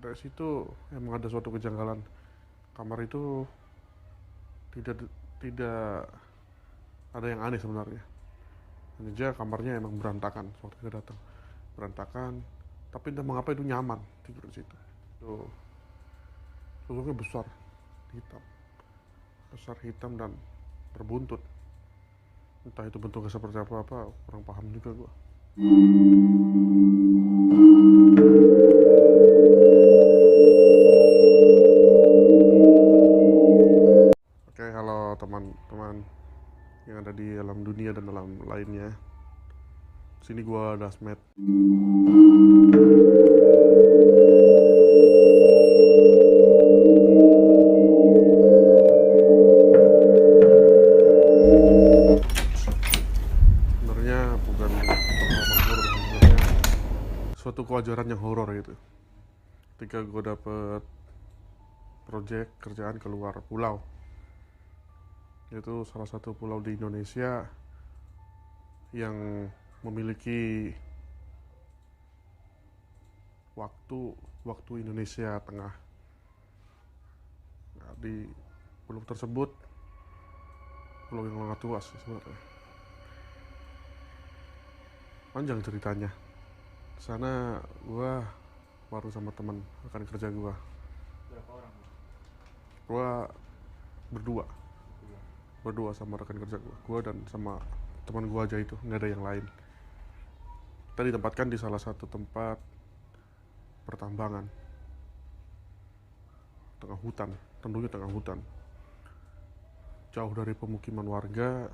dari situ emang ada suatu kejanggalan. Kamar itu tidak tidak ada yang aneh sebenarnya. Hanya aja kamarnya emang berantakan waktu kita datang. Berantakan, tapi entah mengapa itu nyaman tidur di situ. Tuh, sosoknya besar, hitam, besar hitam dan berbuntut. Entah itu bentuknya seperti apa, kurang paham juga gua. Oke, halo teman-teman yang ada di alam dunia dan alam lainnya. Sini gua Dasmet. Sebenarnya bukan pengalaman horor, sebenarnya suatu kewajaran yang horor gitu. Ketika gue dapet project kerjaan keluar pulau, itu salah satu pulau di Indonesia yang memiliki waktu waktu Indonesia Tengah. Nah, di pulau tersebut, pulau yang sangat luas sebenarnya. Panjang ceritanya. Di sana gue baru sama teman rekan kerja gue. Berapa orang? Gue berdua, berdua sama rekan kerja gue dan sama teman gue aja, itu nggak ada yang lain. Kita ditempatkan di salah satu tempat pertambangan, tengah hutan, tentunya tengah hutan, jauh dari pemukiman warga,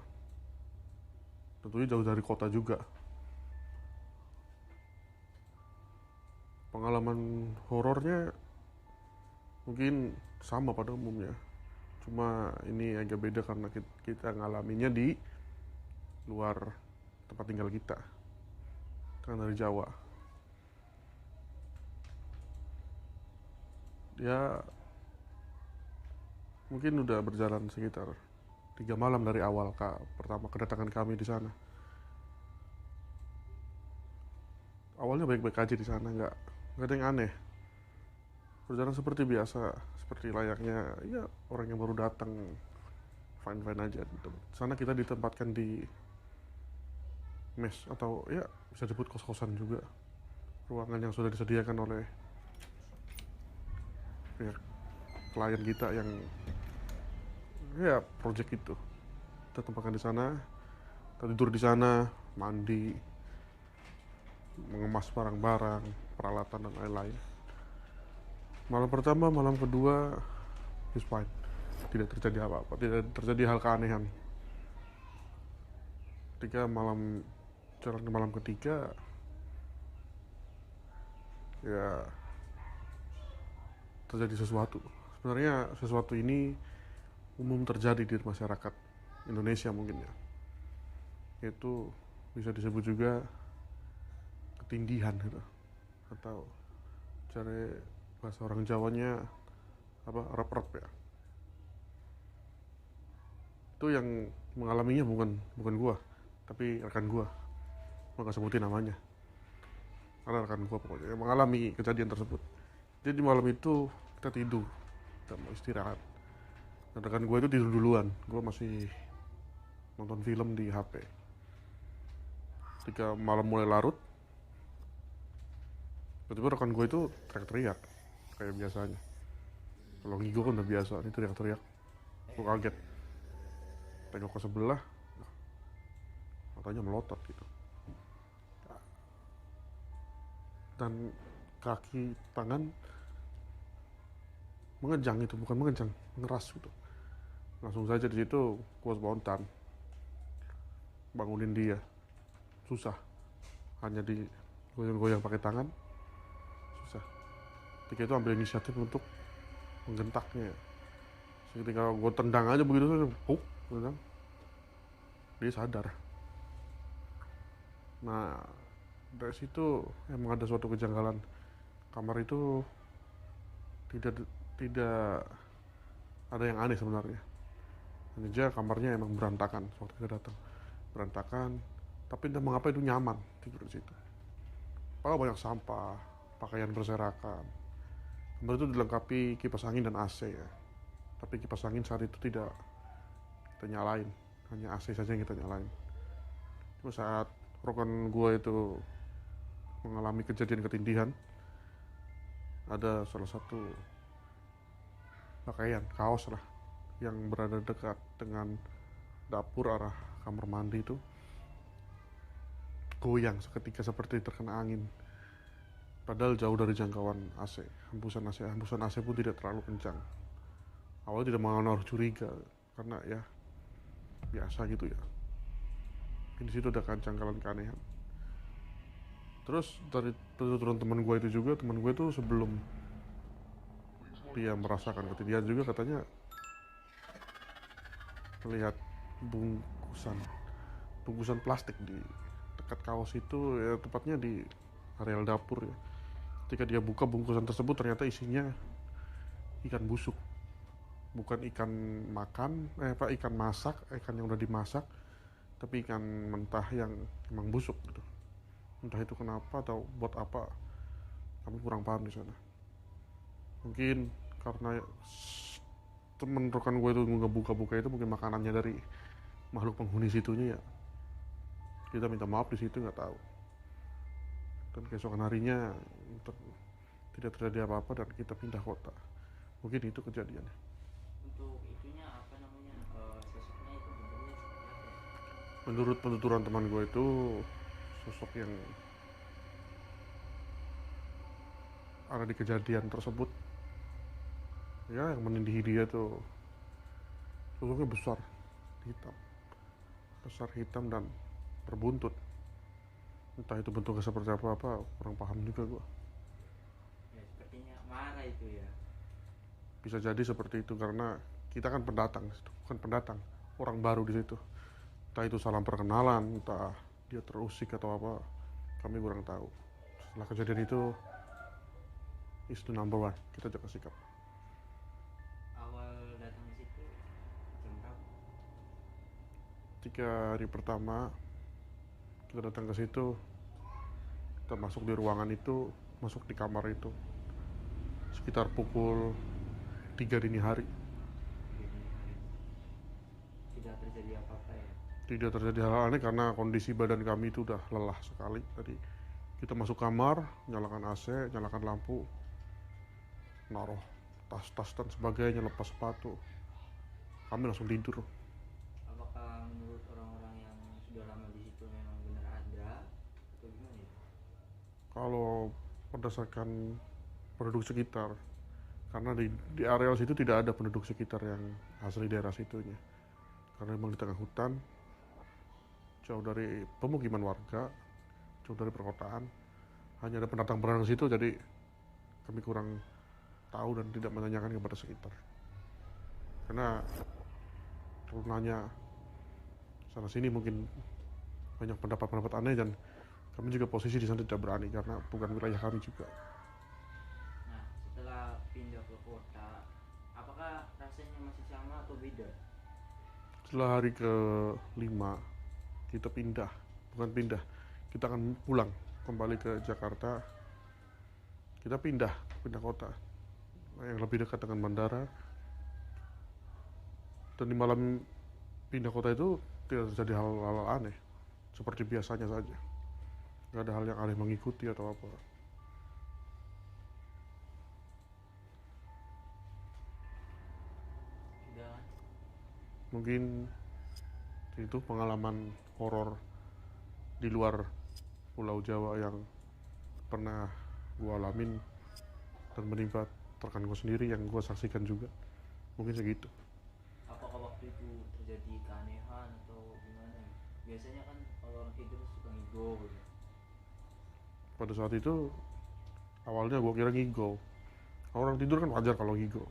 tentunya jauh dari kota juga. Pengalaman horornya mungkin sama pada umumnya, cuma ini agak beda karena kita ngalaminya di luar tempat tinggal kita, kan dari Jawa. Ya mungkin udah berjalan sekitar 3 malam dari awal pertama kedatangan kami di sana. Awalnya baik-baik aja di sana, nggak ada yang aneh, berjalan seperti biasa, seperti layaknya ya orang yang baru datang, fine fine aja. Di sana kita ditempatkan di mes atau ya bisa disebut kos-kosan juga, ruangan yang sudah disediakan oleh pihak klien kita yang ya project itu. Kita tempatkan di sana, kita tidur di sana, mandi, mengemas barang-barang, peralatan dan lain-lain. Malam pertama, malam kedua is fine, tidak terjadi apa-apa, tidak terjadi hal keanehan. Ketika jalan ke malam ketiga, ya terjadi sesuatu. Sebenarnya sesuatu ini umum terjadi di masyarakat Indonesia mungkin ya. Itu bisa disebut juga ketindihan gitu, atau cari bahasa orang Jawanya apa, rep-rep ya. Itu yang mengalaminya bukan gua, tapi rekan gua. Gua gak sebutin namanya, karena rekan gua pokoknya yang mengalami kejadian tersebut. Jadi di malam itu kita tidur, kita mau istirahat. Dan rekan gua itu tidur duluan, gua masih nonton film di HP. Ketika malam mulai larut, tiba-tiba rekan gue itu teriak-teriak kayak biasanya. Kalau ngigo kan udah biasa, ini teriak-teriak. Gue kaget, tengok ke sebelah, matanya melotot gitu, dan kaki tangan mengejang, itu bukan mengejang, ngeras gitu. Langsung saja di situ gue spontan bangunin dia. Susah, hanya di goyang-goyang pakai tangan, susah. Ketika itu ambil inisiatif untuk menggentaknya. Ketika gue tendang aja begitu saja, puk, tendang, dia sadar. Nah, dari situ emang ada suatu kejanggalan. Kamar itu tidak tidak ada yang aneh sebenarnya. Hanya aja kamarnya emang berantakan waktu kita datang. Berantakan, tapi entah mengapa itu nyaman tidur di situ. Padahal banyak sampah, pakaian berserakan, Kamar itu dilengkapi kipas angin dan AC ya. Tapi kipas angin saat itu tidak kita nyalain, hanya AC saja yang kita nyalain. Cuma saat rekan gue itu mengalami kejadian ketindihan, ada salah satu pakaian kaos lah yang berada dekat dengan dapur arah kamar mandi itu goyang seketika seperti terkena angin. Padahal jauh dari jangkauan AC. Hembusan AC pun tidak terlalu kencang. Awalnya tidak menaruh curiga karena ya biasa gitu ya. Di situ ada jangkalan keanehan. Terus dari tuturan teman gue itu juga, teman gue itu sebelum dia merasakan ketindihan juga katanya melihat bungkusan bungkusan plastik di dekat kaos itu, ya tepatnya di areal dapur ya. Ketika dia buka bungkusan tersebut ternyata isinya ikan busuk, bukan ikan makan, ikan masak, ikan yang udah dimasak, tapi ikan mentah yang emang busuk gitu. Entah itu kenapa atau buat apa, kami kurang paham di sana. Mungkin karena temen rekan gue itu ngebuka-buka itu mungkin makanannya dari makhluk penghuni situnya ya. Kita minta maaf di situ, nggak tahu. Dan keesokan harinya tidak terjadi apa-apa dan kita pindah kota. Mungkin itu kejadiannya. Untuk itunya apa namanya, sosoknya itu bentuknya seperti apa? Menurut penuturan teman gue itu sosok yang ada di kejadian tersebut, ya yang menindihi dia tuh sosoknya hitam, besar hitam dan berbuntut. Entah itu bentuknya seperti apa kurang paham juga gue. Ya sepertinya marah itu ya. Bisa jadi seperti itu karena kita kan pendatang, bukan pendatang, orang baru di situ. Entah itu salam perkenalan, entah dia terusik atau apa, kami kurang tahu. Setelah kejadian itu, is the number one, kita jaga sikap. Awal datang ke situ jam berapa? 3 hari pertama kita datang ke situ, kita masuk di ruangan itu, masuk di kamar itu sekitar pukul 3 dini hari. Dini hari. Tidak terjadi apa-apa ya. Tidak terjadi hal aneh karena kondisi badan kami itu udah lelah sekali. Tadi kita masuk kamar, nyalakan AC, nyalakan lampu, naruh tas-tas dan sebagainya, lepas sepatu, kami langsung tidur. Apakah menurut orang-orang yang sudah lama di situ memang benar ada atau gimana ya? Kalau berdasarkan penduduk sekitar, karena di areal situ tidak ada penduduk sekitar yang asli daerah situnya, karena memang di tengah hutan, jauh dari pemukiman warga, jauh dari perkotaan, hanya ada pendatang-pendatang situ. Jadi kami kurang tahu dan tidak menanyakan kepada sekitar, karena kalau nanya sana sini mungkin banyak pendapat-pendapat aneh dan kami juga posisi di sana tidak berani karena bukan wilayah kami juga. Nah, setelah pindah ke kota, apakah rasanya masih sama atau beda? Setelah hari ke-5 kita bukan pindah, kita akan pulang kembali ke Jakarta. Kita pindah kota yang lebih dekat dengan bandara. Dan di malam pindah kota itu tidak terjadi hal-hal aneh, seperti biasanya saja. Gak ada hal yang aneh mengikuti atau apa. Sudah kan? Mungkin itu pengalaman horor di luar Pulau Jawa yang pernah gue alamin dan menimpa rekan gue sendiri yang gue saksikan juga. Mungkin segitu. Apakah waktu itu terjadi keanehan atau gimana ya? Biasanya kan kalau orang tidur suka ngigo gitu. Pada saat itu awalnya gue kira ngigo. Orang tidur kan wajar kalau ngigo,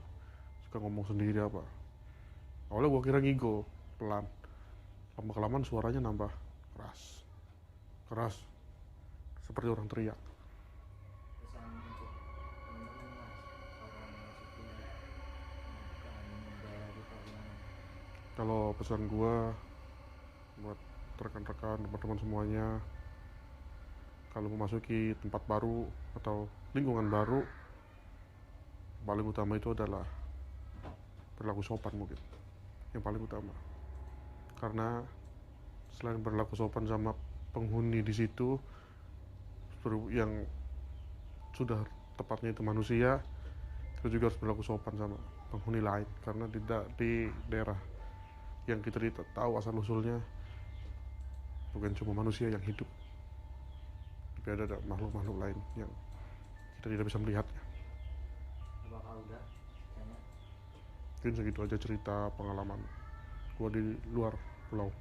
suka ngomong sendiri apa. Awalnya gue kira ngigo, pelan. Lama kelamaan suaranya nambah keras, keras, seperti orang teriak. Pesan untuk teman-teman mas, kalau memasuki daerah kita gimana? Kalau pesan gue buat rekan-rekan, teman-teman semuanya, kalau memasuki tempat baru atau lingkungan baru, paling utama itu adalah berlaku sopan, mungkin yang paling utama, karena selain berlaku sopan sama penghuni di situ yang sudah tepatnya itu manusia, kita juga harus berlaku sopan sama penghuni lain, karena di daerah yang kita tidak tahu asal usulnya bukan cuma manusia yang hidup, tapi ada makhluk-makhluk lain yang kita tidak bisa melihatnya. Apakah udah tanya? Mungkin segitu aja cerita pengalaman gua di luar pulau.